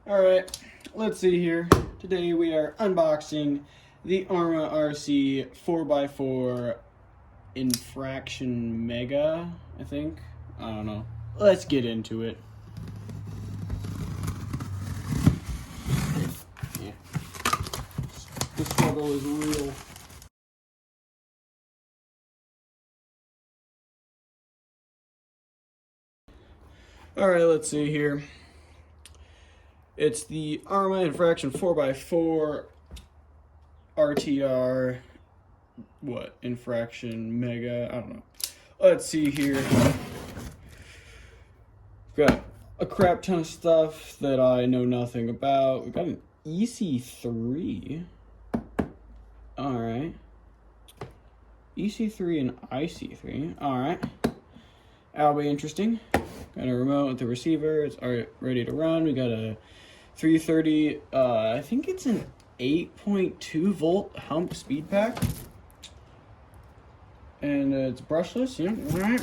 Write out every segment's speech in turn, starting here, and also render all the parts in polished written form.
Alright, let's see here. Today we are unboxing the ARRMA RC 4x4 Infraction Mega, I think. I don't know. Let's get into it. Yeah. The struggle is real. Alright, let's see here. It's the ARRMA Infraction 4x4 RTR, Infraction Mega, I don't know. Let's see here. Got a crap ton of stuff that I know nothing about. We got an EC3. Alright. EC3 and IC3. Alright. That'll be interesting. Got a remote with the receiver. It's already ready to run. We got a 330, I think it's an 8.2 volt hump speed pack. And it's brushless, yeah. Alright.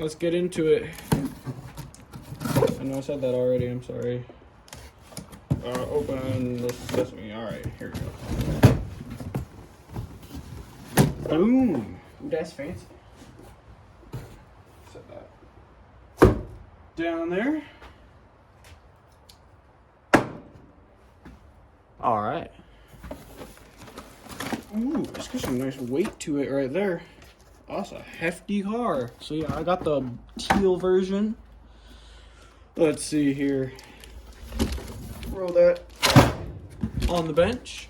Let's get into it. I know I said that already, I'm sorry. Open the sesame. Alright, here we go. Boom! Ooh, that's fancy. Set that down there. Alright. Ooh, it's got some nice weight to it right there. Oh, that's a hefty car. So yeah, I got the teal version. Let's see here. Roll that on the bench.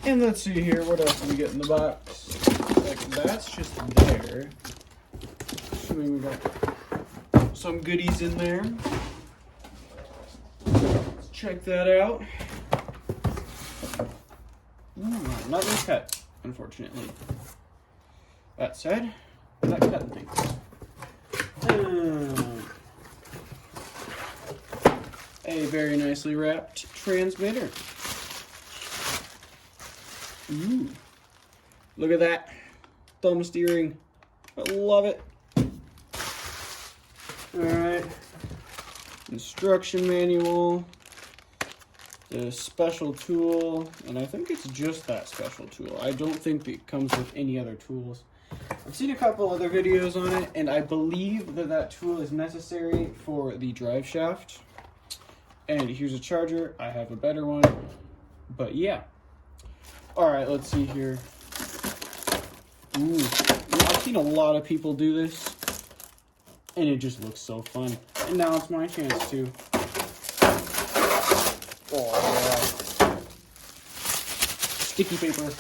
And let's see here, what else do we get in the box? Like, that's just there. Assuming we got some goodies in there. Let's check that out. Nothing cut, unfortunately. That said, that cut things. A very nicely wrapped transmitter. Ooh, look at that thumb steering. I love it. All right, instruction manual. The special tool, and I think it's just that special tool. I don't think it comes with any other tools. I've seen a couple other videos on it, and I believe that that tool is necessary for the drive shaft. And here's a charger. I have a better one, but yeah. All right, let's see here. Ooh, I've seen a lot of people do this, and it just looks so fun. And now it's my chance to. Oh, sticky paper.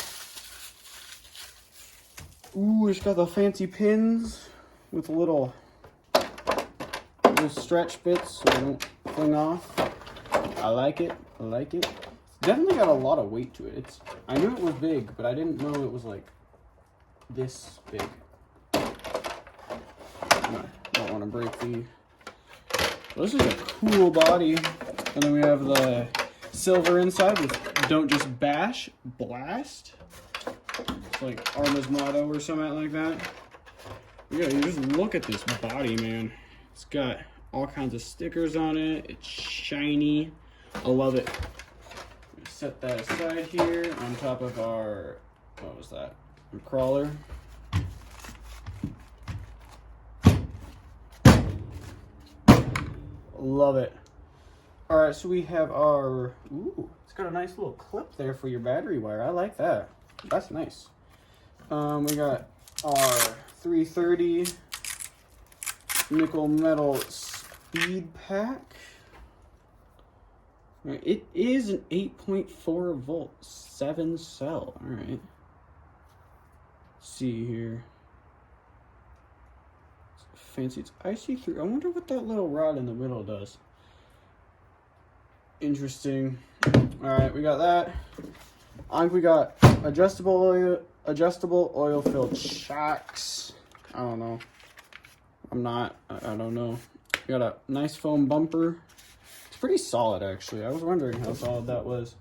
Ooh, it's got the fancy pins with little stretch bits so they don't fling off. I like it. I like it. It's definitely got a lot of weight to it. I knew it was big, but I didn't know it was like this big. No, don't want to break the. Well, this is a cool body. And then we have the silver inside with "Don't just bash, blast." It's like ARRMA's motto or something like that. Yeah, you just look at this body, man. It's got all kinds of stickers on it. It's shiny. I love it. Set that aside here on top of our, what was that? Our crawler. Love it. All right, so we have our, ooh, it's got a nice little clip there for your battery wire. I like that. That's nice. We got our 330 nickel metal speed pack. It is an 8.4 volt 7 cell. All right. Let's see here. It's fancy. It's IC3. I wonder what that little rod in the middle does. Interesting. All right, we got that. I think we got adjustable oil filled shocks. I don't know. I don't know. We got a nice foam bumper. It's pretty solid, actually. I was wondering how solid that was.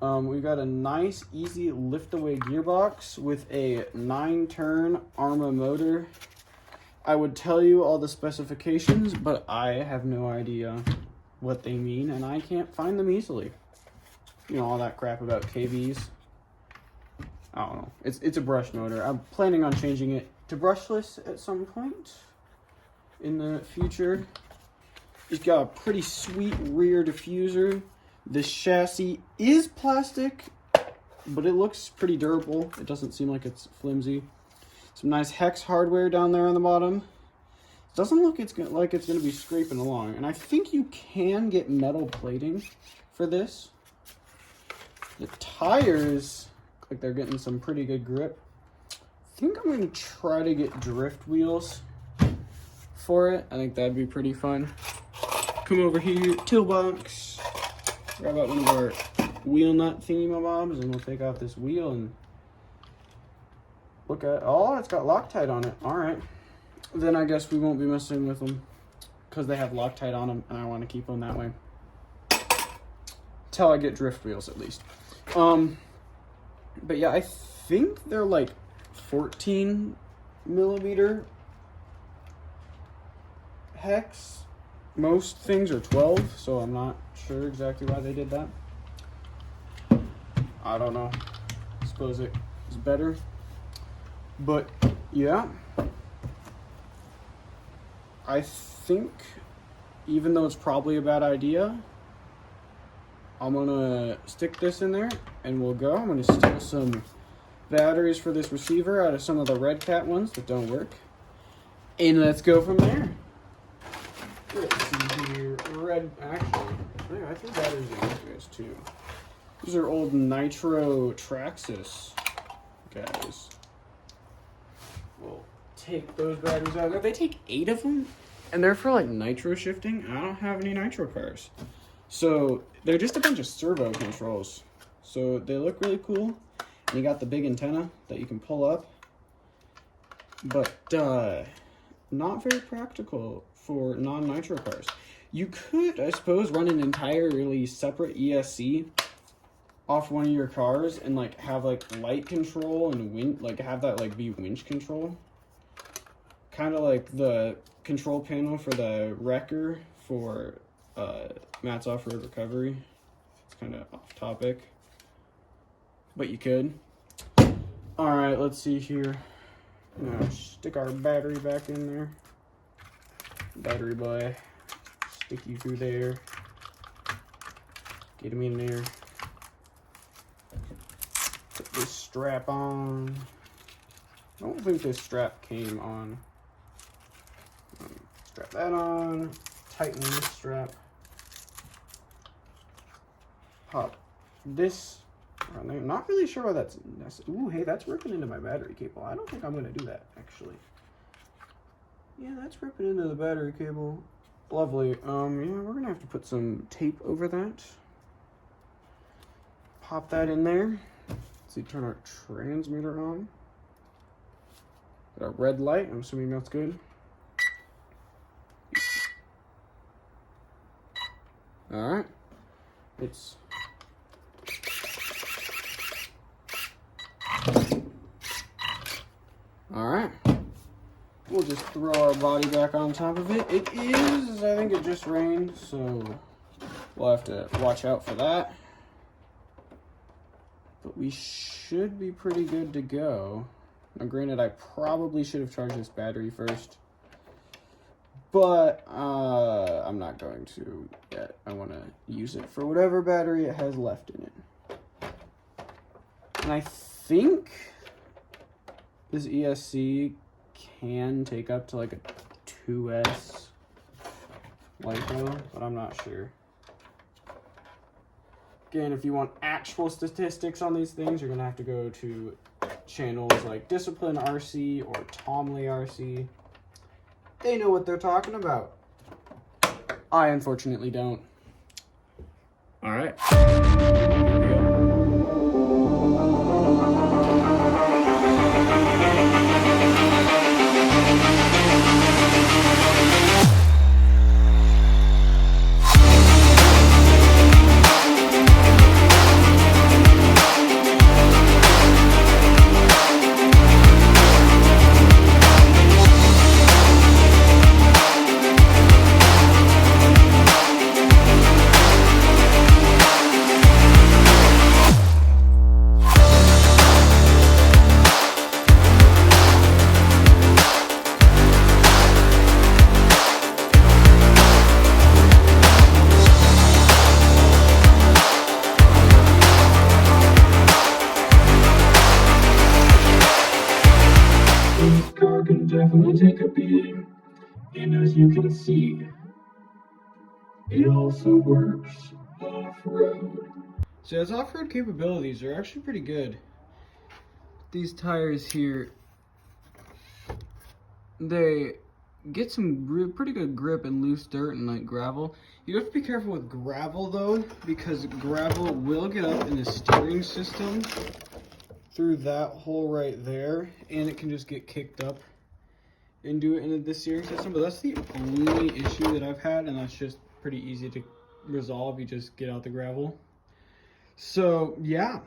We got a nice, easy lift-away gearbox with a 9-turn ARRMA motor. I would tell you all the specifications, but I have no idea. what they mean, and I can't find them easily. You know, all that crap about KVs. I don't know. It's a brush motor. I'm planning on changing it to brushless at some point in the future. It's got a pretty sweet rear diffuser. This chassis is plastic, but it looks pretty durable. It doesn't seem like it's flimsy. Some nice hex hardware down there on the bottom. Doesn't look like it's going to be scraping along. And I think you can get metal plating for this. The tires look like they're getting some pretty good grip. I think I'm going to try to get drift wheels for it. I think that'd be pretty fun. Come over here, toolbox. Grab out one of our wheel nut thingamabobs, and we'll take off this wheel and look at. Oh, it's got Loctite on it. All right. Then I guess we won't be messing with them because they have Loctite on them, and I want to keep them that way till I get drift wheels at least. But yeah, I think they're like 14 millimeter hex. Most things are 12, so I'm not sure exactly why they did that. I don't know. I suppose it is better. But yeah, I think even though it's probably a bad idea, I'm gonna stick this in there and we'll go. I'm gonna steal some batteries for this receiver out of some of the Red Cat ones that don't work, and let's go from there. Let's see here. Actually, I think batteries in these guys too. These are old Nitro Traxxas guys. We'll take those batteries out of there. They take 8 of them, and they're for like nitro shifting. I don't have any nitro cars, so they're just a bunch of servo controls. So they look really cool, and you got the big antenna that you can pull up, but not very practical for non-nitro cars. You could, I suppose, run an entirely separate ESC off one of your cars and like have like light control and wind, like have that like be winch control, kind of like the control panel for the Wrecker for Matt's Off-Road Recovery. It's kind of off topic, but you could. All right, let's see here. Now stick our battery back in there. Battery boy, stick you through there. Get him in there. Put this strap on. I don't think this strap came on. Strap that on. Tighten this strap. Pop this on there. Not really sure why that's necessary. Ooh, hey, that's ripping into my battery cable. I don't think I'm going to do that, actually. Yeah, that's ripping into the battery cable. Lovely. Yeah, we're going to have to put some tape over that. Pop that in there. Let's see, turn our transmitter on. Got a red light. I'm assuming that's good. Alright. It's... Alright. We'll just throw our body back on top of it. It is, I think it just rained, so we'll have to watch out for that. But we should be pretty good to go. Now, granted, I probably should have charged this battery first, but I'm not going to yet. I want to use it for whatever battery it has left in it. And I think this ESC can take up to like a 2S LiPo, but I'm not sure. Again, if you want actual statistics on these things, you're going to have to go to channels like Discipline RC or Tomley RC. They know what they're talking about. I unfortunately don't. All right. Here we go. definitely take a beating. And as you can see, it also works off-road. So its off-road capabilities are actually pretty good. These tires here, they get some pretty good grip in loose dirt and like gravel. You have to be careful with gravel though, because gravel will get up in the steering system through that hole right there, and it can just get kicked up into it into the steering system. But that's the only issue that I've had, and that's just pretty easy to resolve. You just get out the gravel. So yeah,